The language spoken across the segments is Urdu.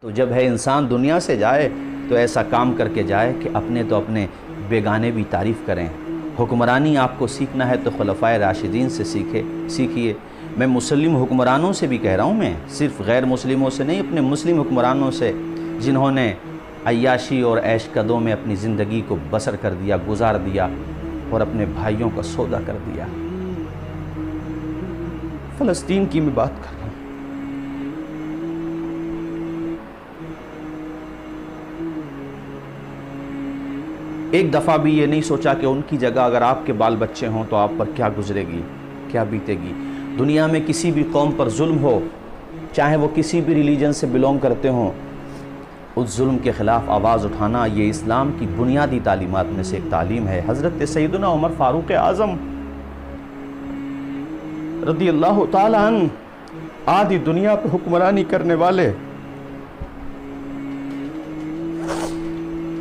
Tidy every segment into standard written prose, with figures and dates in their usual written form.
تو جب ہے انسان دنیا سے جائے تو ایسا کام کر کے جائے کہ اپنے تو اپنے بیگانے بھی تعریف کریں۔ حکمرانی آپ کو سیکھنا ہے تو خلفائے راشدین سے سیکھیے۔ میں مسلم حکمرانوں سے بھی کہہ رہا ہوں، میں صرف غیر مسلموں سے نہیں، اپنے مسلم حکمرانوں سے جنہوں نے عیاشی اور عیش قدوں میں اپنی زندگی کو بسر کر دیا، گزار دیا اور اپنے بھائیوں کا سودا کر دیا۔ فلسطین کی میں بات کر رہا ہوں۔ ایک دفعہ بھی یہ نہیں سوچا کہ ان کی جگہ اگر آپ کے بال بچے ہوں تو آپ پر کیا گزرے گی، کیا بیتے گی۔ دنیا میں کسی بھی قوم پر ظلم ہو، چاہے وہ کسی بھی ریلیجن سے بلونگ کرتے ہوں، اس ظلم کے خلاف آواز اٹھانا یہ اسلام کی بنیادی تعلیمات میں سے ایک تعلیم ہے۔ حضرت سیدنا عمر فاروق اعظم رضی اللہ تعالی عنہ آدھی دنیا پر حکمرانی کرنے والے،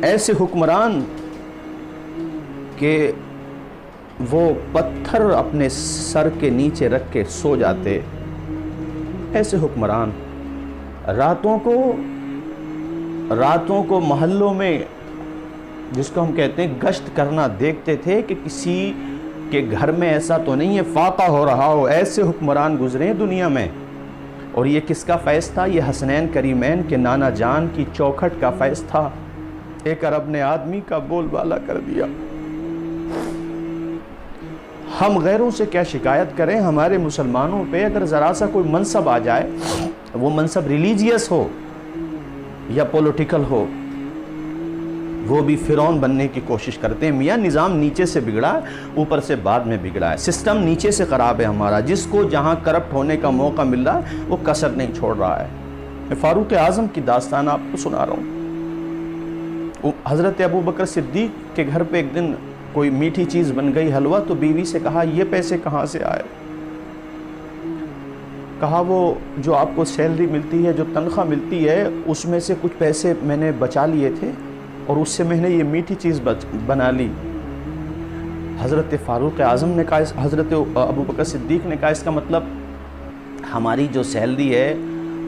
ایسے حکمران کہ وہ پتھر اپنے سر کے نیچے رکھ کے سو جاتے، ایسے حکمران راتوں کو محلوں میں، جس کو ہم کہتے ہیں گشت کرنا، دیکھتے تھے کہ کسی کے گھر میں ایسا تو نہیں ہے فاقہ ہو رہا ہو۔ ایسے حکمران گزرے ہیں دنیا میں، اور یہ کس کا فیض تھا؟ یہ حسنین کریمین کے نانا جان کی چوکھٹ کا فیض تھا۔ ایک عرب نے آدمی کا بول بالا کر دیا۔ ہم غیروں سے کیا شکایت کریں؟ ہمارے مسلمانوں پہ اگر ذرا سا کوئی منصب آ جائے، وہ منصب ریلیجیس ہو یا پولیٹیکل ہو، وہ بھی فرعون بننے کی کوشش کرتے ہیں۔ میاں نظام نیچے سے بگڑا، اوپر سے بعد میں بگڑا ہے، سسٹم نیچے سے خراب ہے ہمارا۔ جس کو جہاں کرپٹ ہونے کا موقع مل رہا ہے وہ کسر نہیں چھوڑ رہا ہے۔ میں فاروق اعظم کی داستان آپ کو سنا رہا ہوں۔ حضرت ابوبکر صدیق کے گھر پہ ایک دن کوئی میٹھی چیز بن گئی، حلوہ، تو بیوی سے کہا یہ پیسے کہاں سے آئے؟ کہا وہ جو آپ کو سیلری ملتی ہے، جو تنخواہ ملتی ہے، اس میں سے کچھ پیسے میں نے بچا لیے تھے اور اس سے میں نے یہ میٹھی چیز بنا لی۔ حضرت فاروق اعظم نے کہا، حضرت ابوبکر صدیق نے کہا اس کا مطلب ہماری جو سیلری ہے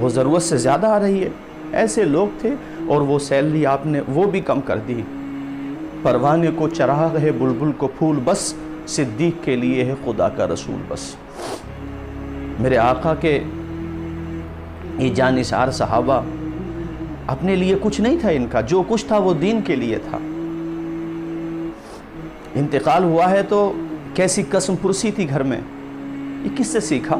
وہ ضرورت سے زیادہ آ رہی ہے۔ ایسے لوگ تھے اور وہ سیلری آپ نے وہ بھی کم کر دی۔ پروانے کو چراغ ہے، بلبل کو پھول، بس صدیق کے لیے ہے خدا کا رسول بس۔ میرے آقا کے یہ جانثار صحابہ، اپنے لیے کچھ نہیں تھا ان کا، جو کچھ تھا وہ دین کے لیے تھا۔ انتقال ہوا ہے تو کیسی قسم پرسی تھی گھر میں۔ یہ کس سے سیکھا؟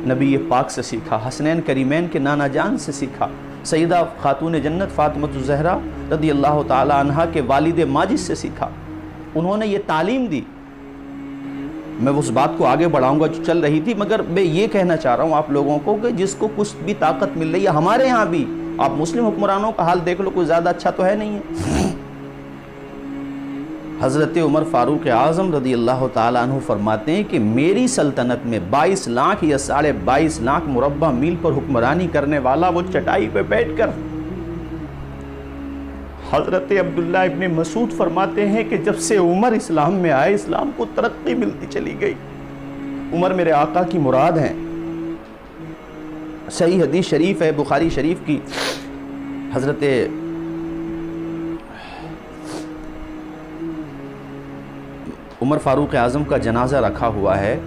نبی پاک سے سیکھا، حسنین کریمین کے نانا جان سے سیکھا، سیدہ خاتون جنت فاطمہ الزہرا رضی اللہ تعالی عنہا کے والد ماجد سے سیکھا۔ انہوں نے یہ تعلیم دی۔ میں اس بات کو آگے بڑھاؤں گا جو چل رہی تھی، مگر میں یہ کہنا چاہ رہا ہوں آپ لوگوں کو کہ جس کو کچھ بھی طاقت مل رہی ہے، ہمارے ہاں بھی آپ مسلم حکمرانوں کا حال دیکھ لو، کوئی زیادہ اچھا تو ہے نہیں ہے۔ حضرت عمر فاروق اعظم رضی اللہ تعالیٰ عنہ فرماتے ہیں کہ میری سلطنت میں 22 لاکھ یا 22.5 لاکھ مربع میل پر حکمرانی کرنے والا وہ چٹائی پہ بیٹھ کر، حضرت عبداللہ ابن مسعود فرماتے ہیں کہ جب سے عمر اسلام میں آئے، اسلام کو ترقی ملتی چلی گئی۔ عمر میرے آقا کی مراد ہیں۔ صحیح حدیث شریف ہے بخاری شریف کی، حضرت عمر فاروق اعظم کا جنازہ رکھا ہوا ہے۔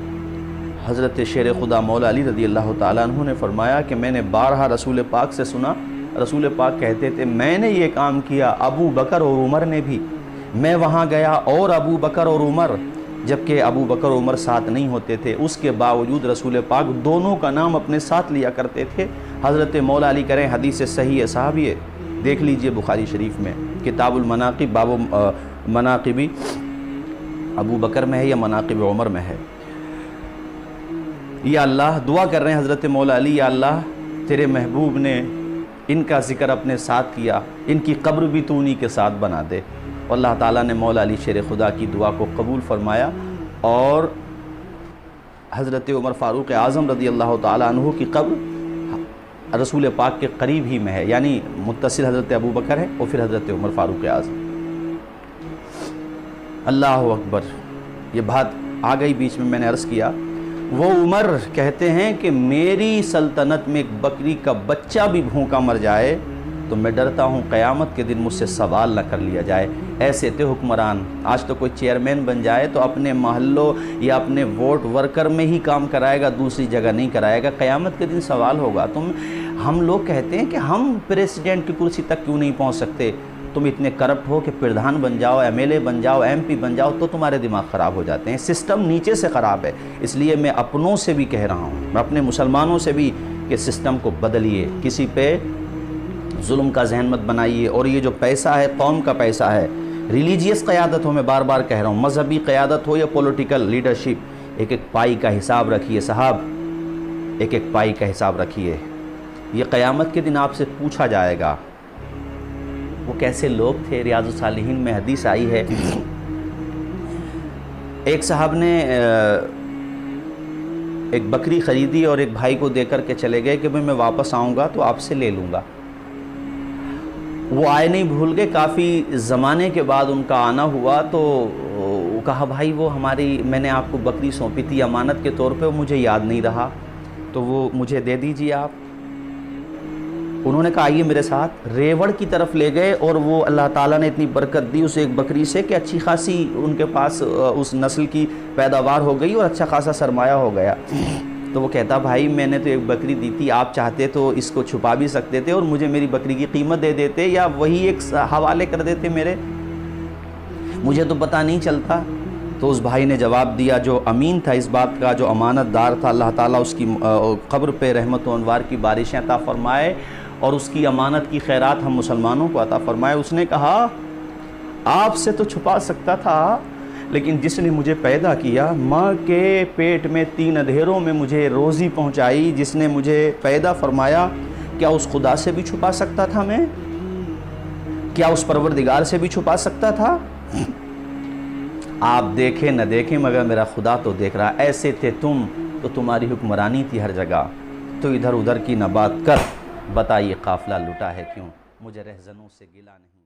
حضرت شیر خدا مولا علی رضی اللہ تعالیٰ عنہ نے فرمایا کہ میں نے بارہا رسول پاک سے سنا، رسول پاک کہتے تھے میں نے یہ کام کیا، ابو بکر اور عمر نے بھی۔ میں وہاں گیا اور ابو بکر اور عمر، جبکہ ابو بکر اور عمر ساتھ نہیں ہوتے تھے، اس کے باوجود رسول پاک دونوں کا نام اپنے ساتھ لیا کرتے تھے۔ حضرت مولا علی کریں، حدیث صحیح ہے صاحب، یہ دیکھ لیجئے بخاری شریف میں، کتاب المناقب، باب مناقبی ابو بکر میں ہے یا مناقب عمر میں ہے۔ یا اللہ، دعا کر رہے ہیں حضرت مولا علی، یا اللہ تیرے محبوب نے ان کا ذکر اپنے ساتھ کیا، ان کی قبر بھی تو انہی کے ساتھ بنا دے۔ اللہ تعالیٰ نے مولا علی شیر خدا کی دعا کو قبول فرمایا، اور حضرت عمر فاروق اعظم رضی اللہ تعالیٰ عنہ کی قبر رسول پاک کے قریب ہی میں ہے، یعنی متصل حضرت ابو بکر ہے اور پھر حضرت عمر فاروق اعظم۔ اللہ اکبر، یہ بات آ گئی بیچ میں نے عرض کیا، وہ عمر کہتے ہیں کہ میری سلطنت میں ایک بکری کا بچہ بھی بھوکا مر جائے تو میں ڈرتا ہوں قیامت کے دن مجھ سے سوال نہ کر لیا جائے۔ ایسے تھے حکمران۔ آج تو کوئی چیئرمین بن جائے تو اپنے محلوں یا اپنے ووٹ ورکر میں ہی کام کرائے گا، دوسری جگہ نہیں کرائے گا۔ قیامت کے دن سوال ہوگا۔ ہم لوگ کہتے ہیں کہ ہم پریسیڈنٹ کی کرسی تک کیوں نہیں پہنچ سکتے؟ تم اتنے کرپٹ ہو کہ پردھان بن جاؤ، ایم ایل اے بن جاؤ، ایم پی بن جاؤ تو تمہارے دماغ خراب ہو جاتے ہیں۔ سسٹم نیچے سے خراب ہے۔ اس لیے میں اپنوں سے بھی کہہ رہا ہوں، میں اپنے مسلمانوں سے بھی، کہ سسٹم کو بدلیے، کسی پہ ظلم کا ذہن مت بنائیے۔ اور یہ جو پیسہ ہے قوم کا پیسہ ہے، ریلیجیس قیادت ہو، میں بار بار کہہ رہا ہوں، مذہبی قیادت ہو یا پولیٹیکل لیڈرشپ، ایک ایک پائی کا حساب رکھیے صاحب، ایک ایک پائی کا حساب رکھیے۔ یہ قیامت کے دن آپ سے پوچھا جائے گا۔ وہ کیسے لوگ تھے؟ ریاض الصالحین میں حدیث آئی ہے، ایک صاحب نے ایک بکری خریدی اور ایک بھائی کو دے کر کے چلے گئے کہ میں واپس آؤں گا تو آپ سے لے لوں گا۔ وہ آئے نہیں، بھول گئے۔ کافی زمانے کے بعد ان کا آنا ہوا تو کہا بھائی وہ میں نے آپ کو بکری سونپی تھی امانت کے طور پہ، وہ مجھے یاد نہیں رہا، تو وہ مجھے دے دیجیے آپ۔ انہوں نے کہا آئیے میرے ساتھ۔ ریوڑ کی طرف لے گئے اور وہ اللہ تعالیٰ نے اتنی برکت دی اس ایک بکری سے کہ اچھی خاصی ان کے پاس اس نسل کی پیداوار ہو گئی اور اچھا خاصا سرمایہ ہو گیا۔ تو وہ کہتا بھائی میں نے تو ایک بکری دی تھی، آپ چاہتے تو اس کو چھپا بھی سکتے تھے اور مجھے میری بکری کی قیمت دے دیتے یا وہی ایک حوالے کر دیتے میرے، مجھے تو پتہ نہیں چلتا۔ تو اس بھائی نے جواب دیا، جو امین تھا اس بات کا، جو امانت دار تھا، اللہ تعالیٰ اس کی قبر پہ رحمت و انوار کی بارشیں عطا فرمائے اور اس کی امانت کی خیرات ہم مسلمانوں کو عطا فرمائے۔ اس نے کہا آپ سے تو چھپا سکتا تھا، لیکن جس نے مجھے پیدا کیا، ماں کے پیٹ میں 3 اندھیروں میں مجھے روزی پہنچائی، جس نے مجھے پیدا فرمایا، کیا اس خدا سے بھی چھپا سکتا تھا میں؟ کیا اس پروردگار سے بھی چھپا سکتا تھا؟ آپ دیکھیں نہ دیکھیں مگر میرا خدا تو دیکھ رہا۔ ایسے تھے تم تو تمہاری حکمرانی تھی ہر جگہ، تو ادھر ادھر کی نہ بات کر، بتائیے قافلہ لٹا ہے کیوں؟ مجھے رہزنوں سے گلا نہیں۔